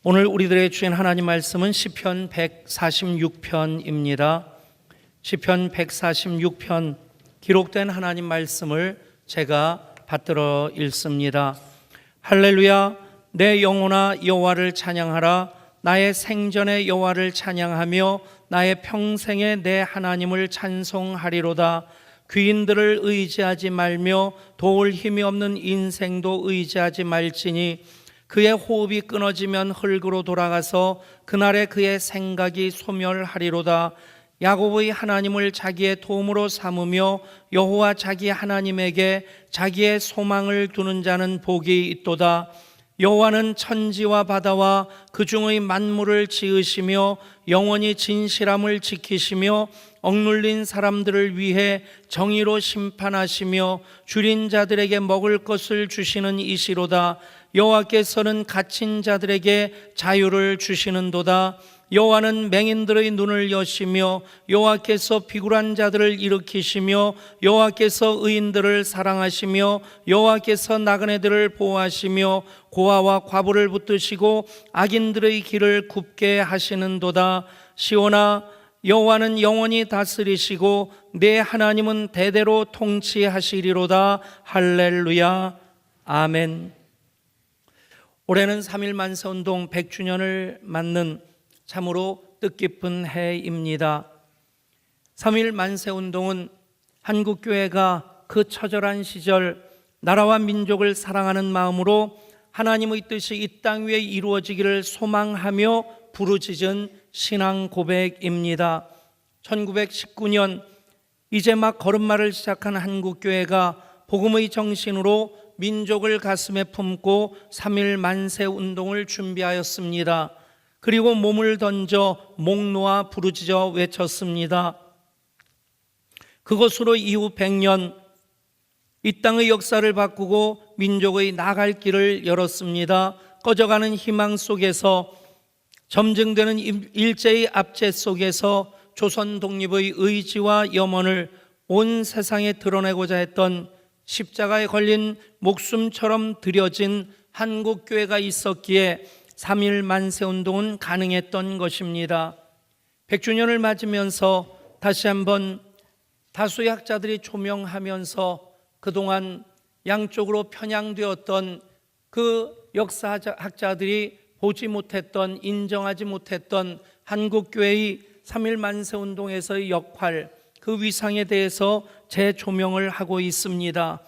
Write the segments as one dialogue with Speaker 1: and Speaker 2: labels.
Speaker 1: 오늘 우리들의 주인 하나님 말씀은 시편 146편입니다. 시편 146편 기록된 하나님 말씀을 제가 받들어 읽습니다. 할렐루야, 내 영혼아 여호와를 찬양하라. 나의 생전에 여호와를 찬양하며 나의 평생에 내 하나님을 찬송하리로다. 귀인들을 의지하지 말며 도울 힘이 없는 인생도 의지하지 말지니 그의 호흡이 끊어지면 흙으로 돌아가서 그날에 그의 생각이 소멸하리로다. 야곱의 하나님을 자기의 도움으로 삼으며 여호와 자기 하나님에게 자기의 소망을 두는 자는 복이 있도다. 여호와는 천지와 바다와 그 중의 만물을 지으시며 영원히 진실함을 지키시며 억눌린 사람들을 위해 정의로 심판하시며 줄인 자들에게 먹을 것을 주시는 이시로다. 여호와께서는 갇힌 자들에게 자유를 주시는도다. 여호와는 맹인들의 눈을 여시며 여호와께서 비굴한 자들을 일으키시며 여호와께서 의인들을 사랑하시며 여호와께서 나그네들을 보호하시며 고아와 과부를 붙드시고 악인들의 길을 굽게 하시는도다. 시온아, 여호와는 영원히 다스리시고 내 하나님은 대대로 통치하시리로다. 할렐루야, 아멘. 올해는 3.1 만세운동 100주년을 맞는 참으로 뜻깊은 해입니다. 3.1 만세운동은 한국교회가 그 처절한 시절 나라와 민족을 사랑하는 마음으로 하나님의 뜻이 이 땅 위에 이루어지기를 소망하며 부르짖은 신앙 고백입니다. 1919년 이제 막 걸음마를 시작한 한국교회가 복음의 정신으로 민족을 가슴에 품고 3.1 만세운동을 준비하였습니다. 그리고 몸을 던져 목 놓아 부르짖어 외쳤습니다. 그것으로 이후 100년 이 땅의 역사를 바꾸고 민족의 나갈 길을 열었습니다. 꺼져가는 희망 속에서 점증되는 일제의 압제 속에서 조선 독립의 의지와 염원을 온 세상에 드러내고자 했던 십자가에 걸린 목숨처럼 드려진 한국교회가 있었기에 3.1 만세운동은 가능했던 것입니다. 100주년을 맞으면서 다시 한번 다수의 학자들이 조명하면서 그동안 양쪽으로 편향되었던 그 역사학자들이 보지 못했던, 인정하지 못했던 한국교회의 3.1 만세운동에서의 역할, 그 위상에 대해서 재조명을 하고 있습니다.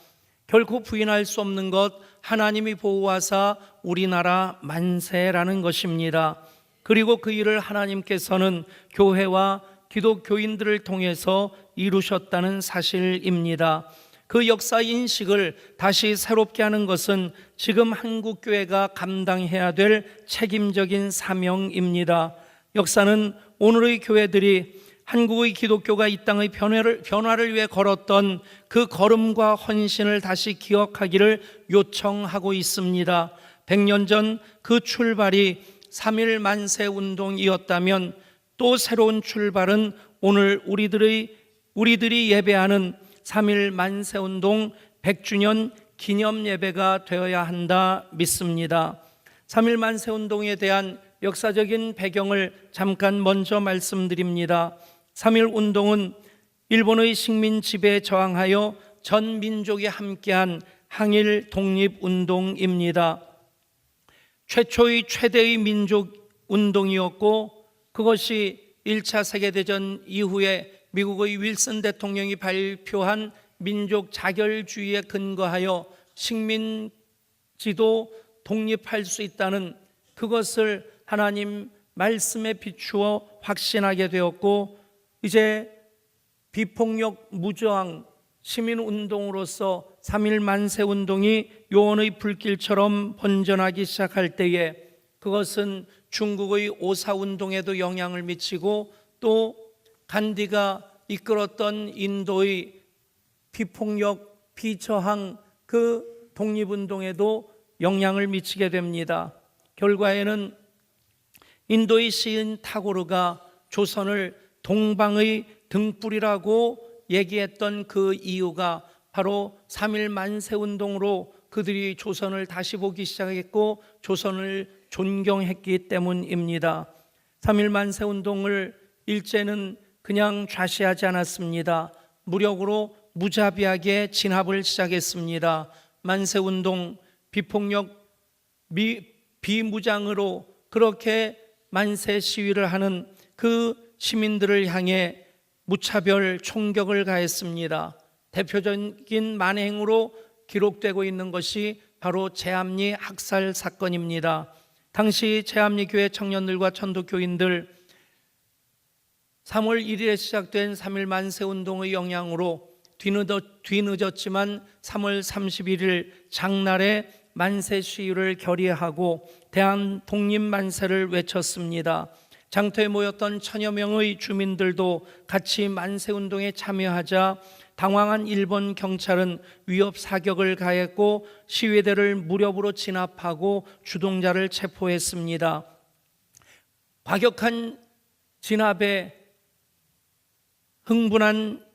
Speaker 1: 결코 부인할 수 없는 것, 하나님이 보호하사 우리나라 만세라는 것입니다. 그리고 그 일을 하나님께서는 교회와 기독교인들을 통해서 이루셨다는 사실입니다. 그 역사 인식을 다시 새롭게 하는 것은 지금 한국교회가 감당해야 될 책임적인 사명입니다. 역사는 오늘의 교회들이 한국의 기독교가 이 땅의 변화를 위해 걸었던 그 걸음과 헌신을 다시 기억하기를 요청하고 있습니다. 100년 전 그 출발이 3.1 만세운동이었다면 또 새로운 출발은 오늘 우리들이 예배하는 3.1 만세운동 100주년 기념 예배가 되어야 한다 믿습니다. 3.1 만세운동에 대한 역사적인 배경을 잠깐 먼저 말씀드립니다. 3.1 운동은 일본의 식민 지배에 저항하여 전 민족이 함께한 항일 독립운동입니다. 최대의 민족 운동이었고 그것이 1차 세계대전 이후에 미국의 윌슨 대통령이 발표한 민족 자결주의에 근거하여 식민지도 독립할 수 있다는 그것을 하나님 말씀에 비추어 확신하게 되었고 이제 비폭력 무저항 시민운동으로서 3.1 만세운동이 요원의 불길처럼 번져나기 시작할 때에 그것은 중국의 오사운동에도 영향을 미치고 또 간디가 이끌었던 인도의 비폭력, 비저항 그 독립운동에도 영향을 미치게 됩니다. 결과에는 인도의 시인 타고르가 조선을 동방의 등불이라고 얘기했던 그 이유가 바로 3.1 만세운동으로 그들이 조선을 다시 보기 시작했고 조선을 존경했기 때문입니다. 3.1 만세 운동을 일제는 그냥 좌시하지 않았습니다. 무력으로 무자비하게 진압을 시작했습니다. 만세 운동, 비폭력, 비무장으로 그렇게 만세 시위를 하는 그 시민들을 향해 무차별 총격을 가했습니다. 대표적인 만행으로 기록되고 있는 것이 바로 제암리 학살 사건입니다. 당시 제암리 교회 청년들과 천도교인들 3월 1일에 시작된 3.1 만세 운동의 영향으로 뒤늦었지만 3월 31일 장날에 만세 시위를 결의하고 대한 독립 만세를 외쳤습니다. 장터에 모였던 천여 명의 주민들도 같이 만세 운동에 참여하자 당황한 일본 경찰은 위협 사격을 가했고 시위대를 무력으로 진압하고 주동자를 체포했습니다. 과격한 진압에 흥분한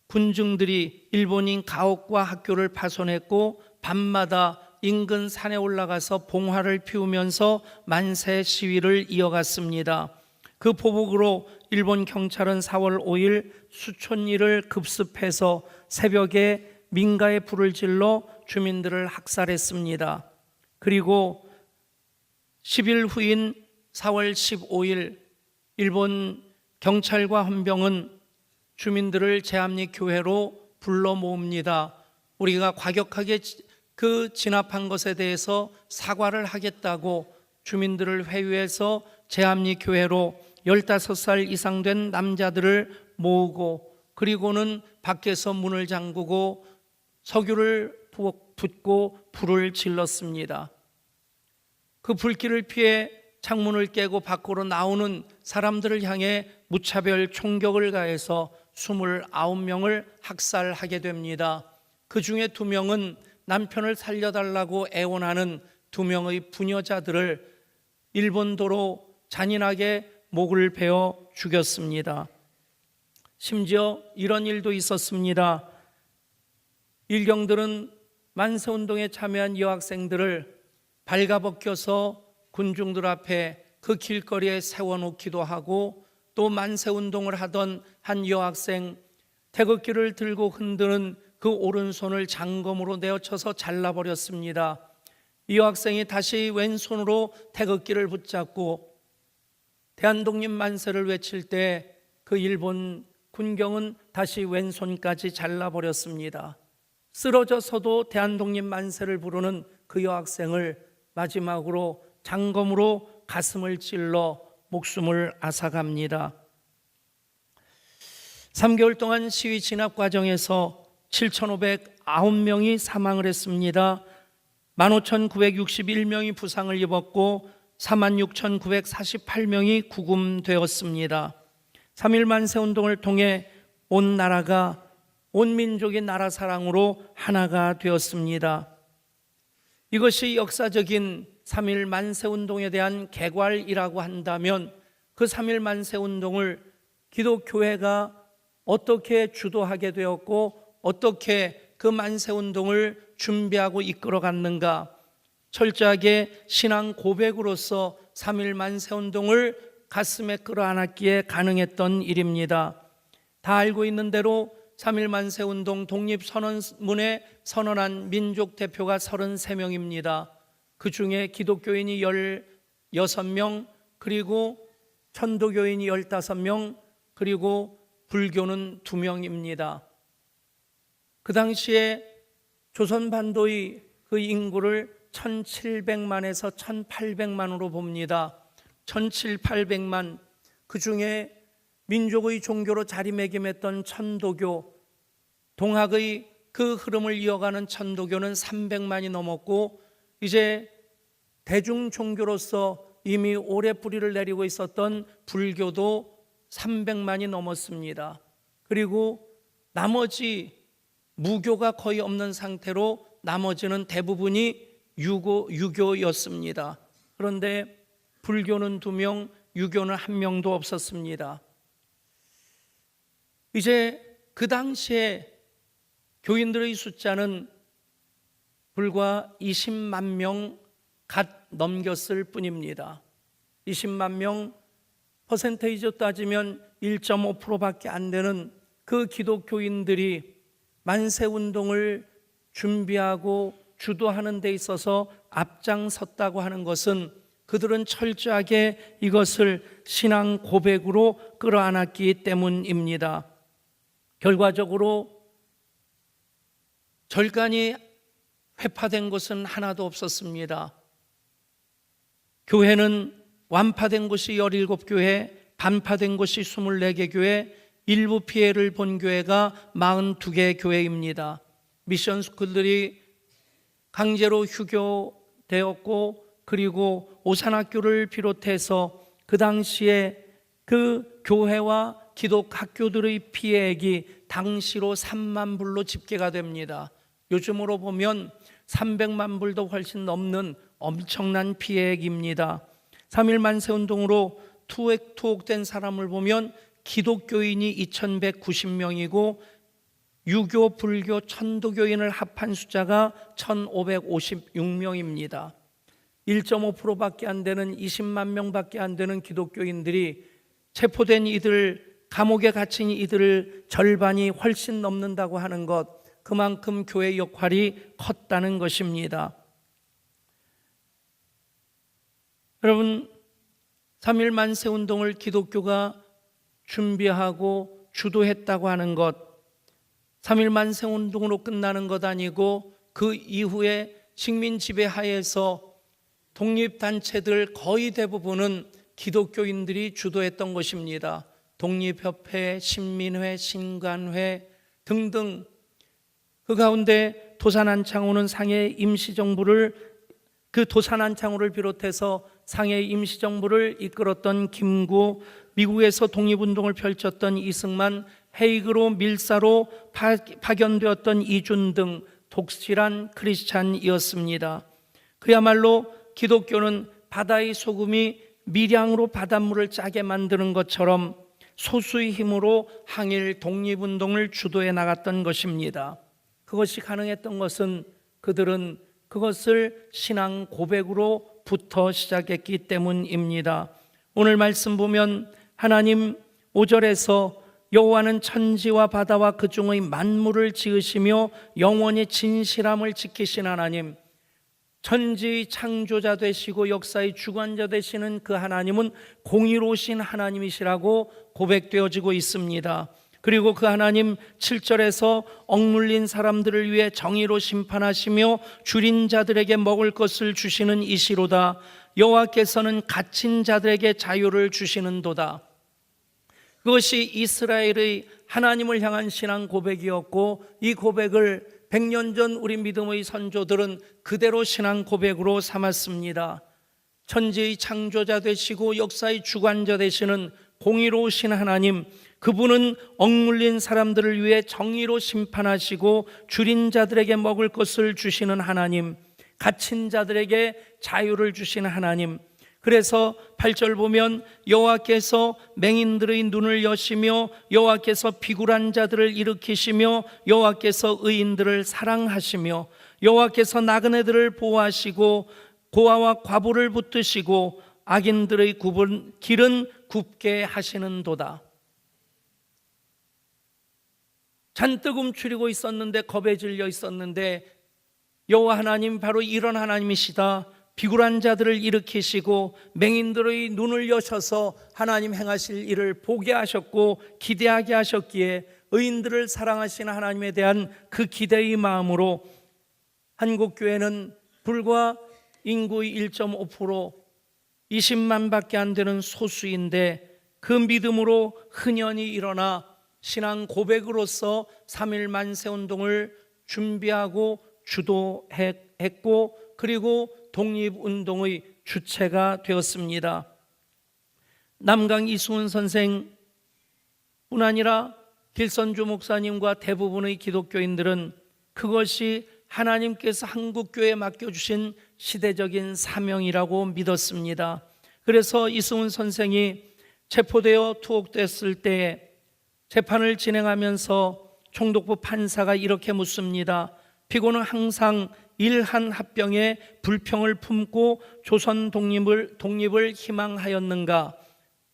Speaker 1: 군중들이 일본인 가옥과 학교를 파손했고 밤마다 인근 산에 올라가서 봉화를 피우면서 만세 시위를 이어갔습니다. 그 보복으로 일본 경찰은 4월 5일 수촌리를 급습해서 새벽에 민가에 불을 질러 주민들을 학살했습니다. 그리고 10일 후인 4월 15일 일본 경찰과 헌병은 주민들을 제암리 교회로 불러 모읍니다. 우리가 과격하게 그 진압한 것에 대해서 사과를 하겠다고 주민들을 회유해서 제암리 교회로 15살 이상 된 남자들을 모으고 그리고는 밖에서 문을 잠그고 석유를 붓고 불을 질렀습니다. 그 불길을 피해 창문을 깨고 밖으로 나오는 사람들을 향해 무차별 총격을 가해서 29명을 학살하게 됩니다. 그 중에 2명은 남편을 살려달라고 애원하는 2명의 부녀자들을 일본도로 잔인하게 목을 베어 죽였습니다. 심지어 이런 일도 있었습니다. 일경들은 만세운동에 참여한 여학생들을 발가벗겨서 군중들 앞에 그 길거리에 세워놓기도 하고 또 만세운동을 하던 한 여학생 태극기를 들고 흔드는 그 오른손을 장검으로 내어쳐서 잘라버렸습니다. 이 여학생이 다시 왼손으로 태극기를 붙잡고 대한독립 만세를 외칠 때 그 일본 군경은 다시 왼손까지 잘라버렸습니다. 쓰러져서도 대한독립 만세를 부르는 그 여학생을 마지막으로 장검으로 가슴을 찔러 목숨을 앗아갑니다. 3개월 동안 시위 진압 과정에서 7,509명이 사망을 했습니다. 15,961명이 부상을 입었고 46,948명이 구금되었습니다. 3.1 만세 운동을 통해 온 나라가 온 민족이 나라 사랑으로 하나가 되었습니다. 이것이 역사적인 3.1 만세 운동에 대한 개괄이라고 한다면 그 3.1 만세 운동을 기독교회가 어떻게 주도하게 되었고 어떻게 그 만세 운동을 준비하고 이끌어 갔는가, 철저하게 신앙 고백으로서 3.1 만세 운동을 가슴에 끌어안았기에 가능했던 일입니다. 다 알고 있는 대로 3.1 만세 운동 독립선언문에 선언한 민족 대표가 33명입니다. 그 중에 기독교인이 16명, 그리고 천도교인이 15명, 그리고 불교는 2명입니다. 그 당시에 조선반도의 그 인구를 1700만에서 1800만으로 봅니다. 1700~1800만, 그 중에 민족의 종교로 자리매김했던 천도교, 동학의 그 흐름을 이어가는 천도교는 300만이 넘었고 이제 대중 종교로서 이미 오래 뿌리를 내리고 있었던 불교도 300만이 넘었습니다. 그리고 나머지 무교가 거의 없는 상태로 나머지는 대부분이 유교였습니다. 그런데 불교는 2명, 유교는 1명도 없었습니다. 이제 그 당시에 교인들의 숫자는 불과 20만 명 갓 넘겼을 뿐입니다. 20만 명, 퍼센테이지로 따지면 1.5%밖에 안 되는 그 기독교인들이 만세운동을 준비하고 주도하는 데 있어서 앞장섰다고 하는 것은 그들은 철저하게 이것을 신앙 고백으로 끌어안았기 때문입니다. 결과적으로 절간이 회파된 것은 하나도 없었습니다. 교회는 완파된 곳이 17교회, 반파된 곳이 24개 교회, 일부 피해를 본 교회가 42개 교회입니다. 미션 스쿨들이 강제로 휴교되었고, 그리고 오산학교를 비롯해서 그 당시에 그 교회와 기독학교들의 피해액이 당시로 3만 불로 집계가 됩니다. 요즘으로 보면 300만 불도 훨씬 넘는 엄청난 피해액입니다. 3.1 만세운동으로 투옥된 사람을 보면 기독교인이 2190명이고 유교, 불교, 천도교인을 합한 숫자가 1556명입니다. 1.5%밖에 안 되는 20만 명밖에 안 되는 기독교인들이 체포된 이들, 감옥에 갇힌 이들을 절반이 훨씬 넘는다고 하는 것, 그만큼 교회 역할이 컸다는 것입니다. 여러분, 3.1 만세운동을 기독교가 준비하고 주도했다고 하는 것, 3.1 만세운동으로 끝나는 것 아니고 그 이후에 식민 지배 하에서 독립단체들 거의 대부분은 기독교인들이 주도했던 것입니다. 독립협회, 신민회, 신관회 등등. 그 가운데 도산안창호는 상해 임시정부를, 그 도산안창호를 비롯해서 상해 임시정부를 이끌었던 김구, 미국에서 독립운동을 펼쳤던 이승만, 헤이그로 밀사로 파견되었던 이준 등 독실한 크리스찬이었습니다. 그야말로 기독교는 바다의 소금이 밀양으로 바닷물을 짜게 만드는 것처럼 소수의 힘으로 항일 독립운동을 주도해 나갔던 것입니다. 그것이 가능했던 것은 그들은 그것을 신앙 고백으로부터 시작했기 때문입니다. 오늘 말씀 보면 하나님 5절에서 여호와는 천지와 바다와 그 중의 만물을 지으시며 영원히 진실함을 지키신 하나님, 천지의 창조자 되시고 역사의 주관자 되시는 그 하나님은 공의로우신 하나님이시라고 고백되어지고 있습니다. 그리고 그 하나님 7절에서 억눌린 사람들을 위해 정의로 심판하시며 줄인 자들에게 먹을 것을 주시는 이시로다. 여호와께서는 갇힌 자들에게 자유를 주시는도다. 그것이 이스라엘의 하나님을 향한 신앙 고백이었고, 이 고백을 100년 전 우리 믿음의 선조들은 그대로 신앙 고백으로 삼았습니다. 천지의 창조자 되시고 역사의 주관자 되시는 공의로우신 하나님, 그분은 억눌린 사람들을 위해 정의로 심판하시고 줄인 자들에게 먹을 것을 주시는 하나님, 갇힌 자들에게 자유를 주시는 하나님. 그래서 8절 보면 여호와께서 맹인들의 눈을 여시며 여호와께서 비굴한 자들을 일으키시며 여호와께서 의인들을 사랑하시며 여호와께서 나그네들을 보호하시고 고아와 과부를 붙드시고 악인들의 길은 굽게 하시는도다. 잔뜩 움츠리고 있었는데, 겁에 질려 있었는데 여호와 하나님 바로 이런 하나님이시다. 비굴한 자들을 일으키시고 맹인들의 눈을 여셔서 하나님 행하실 일을 보게 하셨고 기대하게 하셨기에 의인들을 사랑하시는 하나님에 대한 그 기대의 마음으로 한국교회는 불과 인구의 1.5%, 20만밖에 안 되는 소수인데 그 믿음으로 흔연히 일어나 신앙 고백으로서 3.1 만세운동을 준비하고 주도했고, 그리고 독립운동의 주체가 되었습니다. 남강 이승훈 선생뿐 아니라 길선주 목사님과 대부분의 기독교인들은 그것이 하나님께서 한국교회에 맡겨주신 시대적인 사명이라고 믿었습니다. 그래서 이승훈 선생이 체포되어 투옥됐을 때에 재판을 진행하면서 총독부 판사가 이렇게 묻습니다. 피고는 항상 일한 합병에 불평을 품고 조선 독립을 희망하였는가?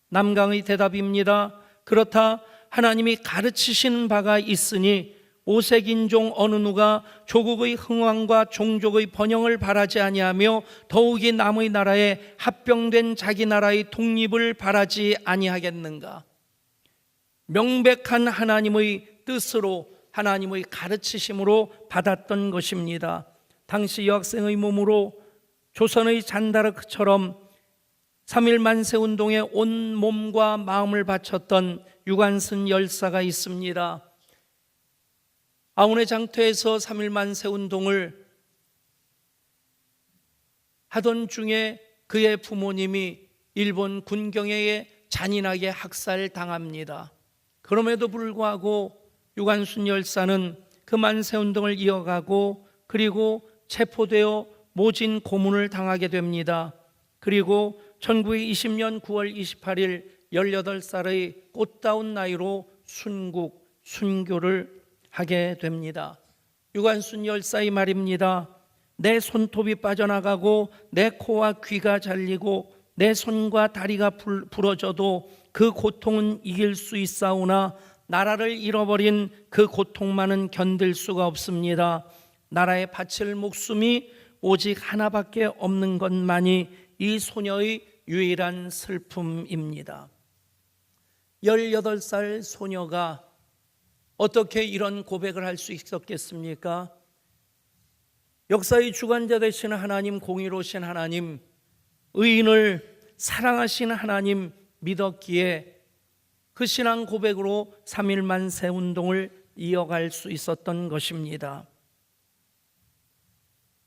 Speaker 1: 남강의 대답입니다. 그렇다. 하나님이 가르치신 바가 있으니 오색인종 어느 누가 조국의 흥왕과 종족의 번영을 바라지 아니하며 더욱이 남의 나라에 합병된 자기 나라의 독립을 바라지 아니하겠는가? 명백한 하나님의 뜻으로, 하나님의 가르치심으로 받았던 것입니다. 당시 여학생의 몸으로 조선의 잔다르크처럼 3.1 만세운동에 온 몸과 마음을 바쳤던 유관순 열사가 있습니다. 아우네 장터에서 3.1 만세운동을 하던 중에 그의 부모님이 일본 군경에 잔인하게 학살당합니다. 그럼에도 불구하고 유관순 열사는 그 만세운동을 이어가고 그리고 체포되어 모진 고문을 당하게 됩니다. 그리고 1920년 9월 28일 18살의 꽃다운 나이로 순교를 하게 됩니다. 유관순 열사의 말입니다. 내 손톱이 빠져나가고 내 코와 귀가 잘리고 내 손과 다리가 부러져도 그 고통은 이길 수 있사오나 나라를 잃어버린 그 고통만은 견딜 수가 없습니다. 나라에 바칠 목숨이 오직 하나밖에 없는 것만이 이 소녀의 유일한 슬픔입니다. 18살 소녀가 어떻게 이런 고백을 할 수 있었겠습니까? 역사의 주관자 되시는 하나님, 공의로우신 하나님, 의인을 사랑하시는 하나님 믿었기에 그 신앙 고백으로 3.1 만세운동을 이어갈 수 있었던 것입니다.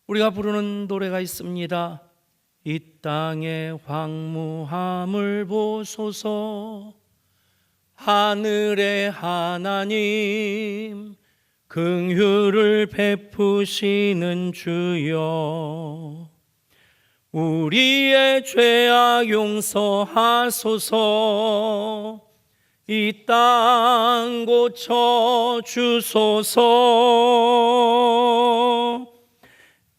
Speaker 1: 우리가 부르는 노래가 있습니다. 이 땅의 황무함을 보소서, 하늘의 하나님 긍휼을 베푸시는 주여, 우리의 죄악 용서하소서, 이 땅 고쳐 주소서.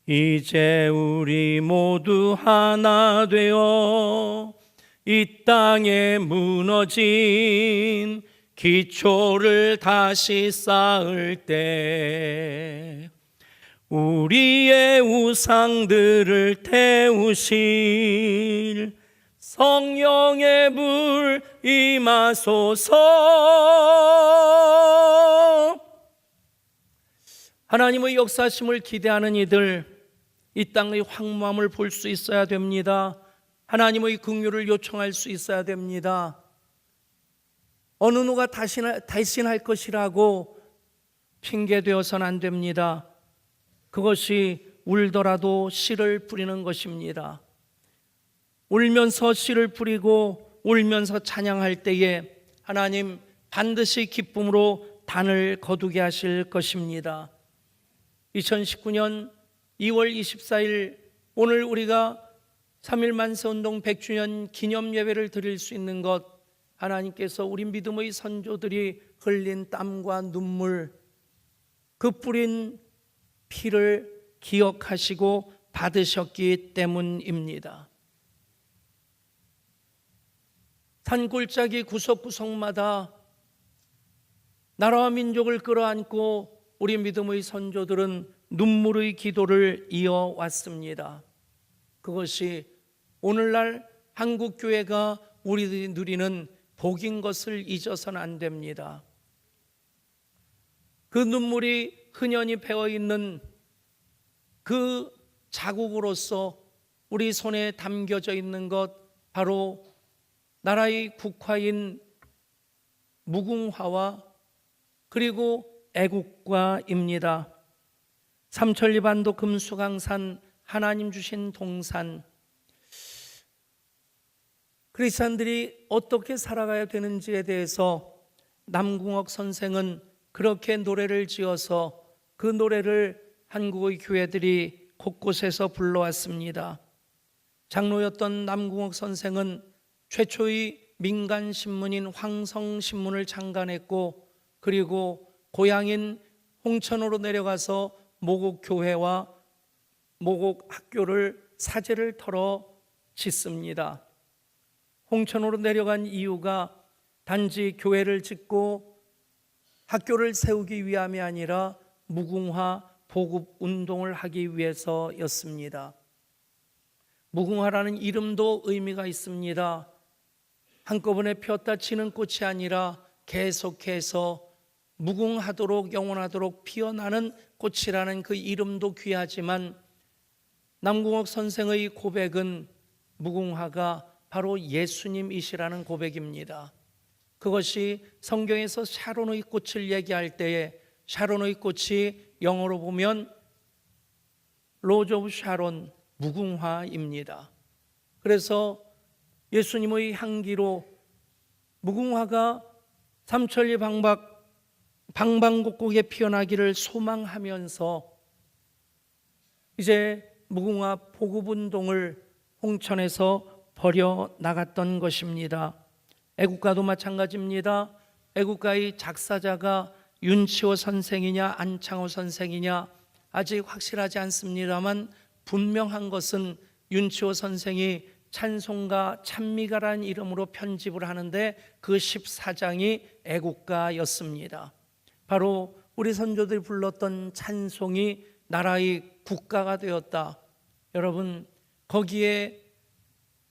Speaker 1: 이제 우리 모두 하나 되어 이 땅에 무너진 기초를 다시 쌓을 때 우리의 우상들을 태우실 성령의 불 임하소서. 하나님의 역사심을 기대하는 이들, 이 땅의 황무함을 볼 수 있어야 됩니다. 하나님의 긍휼을 요청할 수 있어야 됩니다. 어느 누가 대신할 것이라고 핑계되어서는 안 됩니다. 그것이 울더라도 씨를 뿌리는 것입니다. 울면서 씨를 뿌리고 울면서 찬양할 때에 하나님 반드시 기쁨으로 단을 거두게 하실 것입니다. 2019년 2월 24일 오늘 우리가 3.1 만세운동 100주년 기념 예배를 드릴 수 있는 것, 하나님께서 우리 믿음의 선조들이 흘린 땀과 눈물, 그 뿌린 피를 기억하시고 받으셨기 때문입니다. 산골짜기 구석구석마다 나라와 민족을 끌어안고 우리 믿음의 선조들은 눈물의 기도를 이어왔습니다. 그것이 오늘날 한국교회가 우리들이 누리는 복인 것을 잊어서는 안 됩니다. 그 눈물이 흔연히 배어있는 그 자국으로서 우리 손에 담겨져 있는 것, 바로 나라의 국화인 무궁화와 그리고 애국과입니다. 삼천리반도 금수강산, 하나님 주신 동산, 크리스찬들이 어떻게 살아가야 되는지에 대해서 남궁옥 선생은 그렇게 노래를 지어서 그 노래를 한국의 교회들이 곳곳에서 불러왔습니다. 장로였던 남궁옥 선생은 최초의 민간신문인 황성신문을 창간했고, 그리고 고향인 홍천으로 내려가서 모국교회와 모국 학교를 사제를 털어 짓습니다. 홍천으로 내려간 이유가 단지 교회를 짓고 학교를 세우기 위함이 아니라 무궁화 보급 운동을 하기 위해서였습니다. 무궁화라는 이름도 의미가 있습니다. 한꺼번에 피었다 지는 꽃이 아니라 계속해서 무궁하도록 영원하도록 피어나는 꽃이라는 그 이름도 귀하지만 남궁옥 선생의 고백은 무궁화가 바로 예수님이시라는 고백입니다. 그것이 성경에서 샤론의 꽃을 얘기할 때에 샤론의 꽃이 영어로 보면 로즈 오브 샤론, 무궁화입니다. 그래서 예수님의 향기로 무궁화가 삼천리 방방곡곡에 피어나기를 소망하면서 이제 무궁화 보급운동을 홍천에서 벌여 나갔던 것입니다. 애국가도 마찬가지입니다. 애국가의 작사자가 윤치호 선생이냐 안창호 선생이냐 아직 확실하지 않습니다만 분명한 것은 윤치호 선생이 찬송가 찬미가라는 이름으로 편집을 하는데 그 14장이 애국가였습니다. 바로 우리 선조들이 불렀던 찬송이 나라의 국가가 되었다. 여러분, 거기에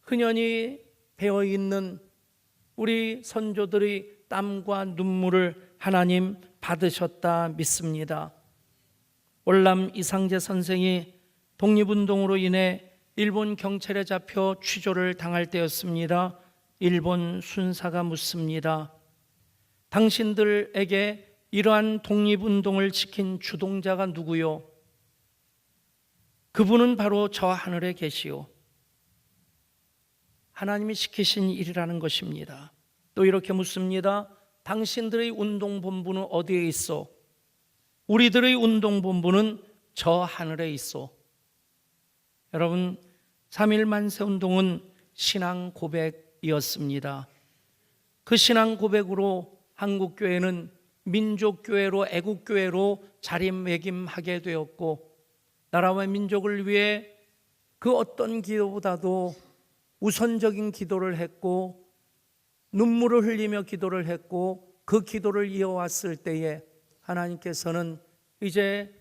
Speaker 1: 흔연히 배어있는 우리 선조들의 땀과 눈물을 하나님 받으셨다 믿습니다. 월남 이상재 선생이 독립운동으로 인해 일본 경찰에 잡혀 취조를 당할 때였습니다. 일본 순사가 묻습니다. 당신들에게 이러한 독립운동을 지킨 주동자가 누구요? 그분은 바로 저 하늘에 계시오. 하나님이 시키신 일이라는 것입니다. 또 이렇게 묻습니다. 당신들의 운동본부는 어디에 있어? 우리들의 운동본부는 저 하늘에 있어. 여러분, 3.1 만세운동은 신앙 고백이었습니다. 그 신앙 고백으로 한국교회는 민족교회로 애국교회로 자리매김하게 되었고 나라와 민족을 위해 그 어떤 기도보다도 우선적인 기도를 했고 눈물을 흘리며 기도를 했고 그 기도를 이어왔을 때에 하나님께서는 이제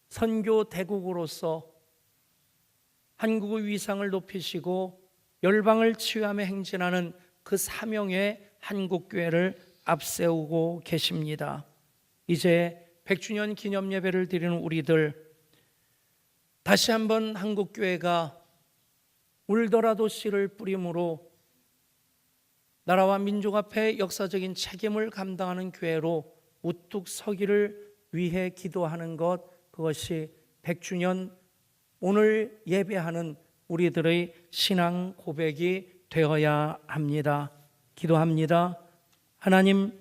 Speaker 1: 선교 대국으로서 한국의 위상을 높이시고 열방을 치유하며 행진하는 그 사명에 한국교회를 앞세우고 계십니다. 이제 100주년 기념 예배를 드리는 우리들, 다시 한번 한국교회가 울더라도 씨를 뿌림으로 나라와 민족 앞에 역사적인 책임을 감당하는 교회로 우뚝 서기를 위해 기도하는 것, 그것이 100주년 오늘 예배하는 우리들의 신앙 고백이 되어야 합니다. 기도합니다. 하나님,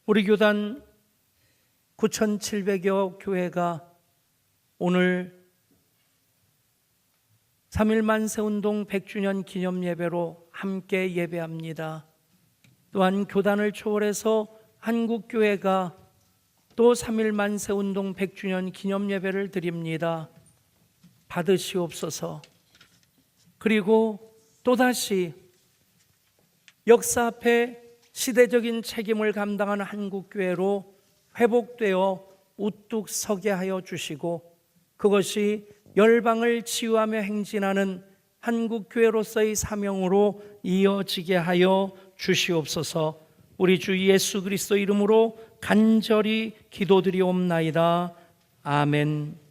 Speaker 1: 우리 교단 9,700여 교회가 오늘 3.1 만세운동 100주년 기념 예배로 함께 예배합니다. 또한 교단을 초월해서 한국교회가 또 3.1 만세운동 100주년 기념 예배를 드립니다. 받으시옵소서. 그리고 또다시 역사 앞에 시대적인 책임을 감당하는 한국교회로 회복되어 우뚝 서게 하여 주시고 그것이 열방을 치유하며 행진하는 한국교회로서의 사명으로 이어지게 하여 주시옵소서. 우리 주 예수 그리스도 이름으로 간절히 기도드리옵나이다. 아멘.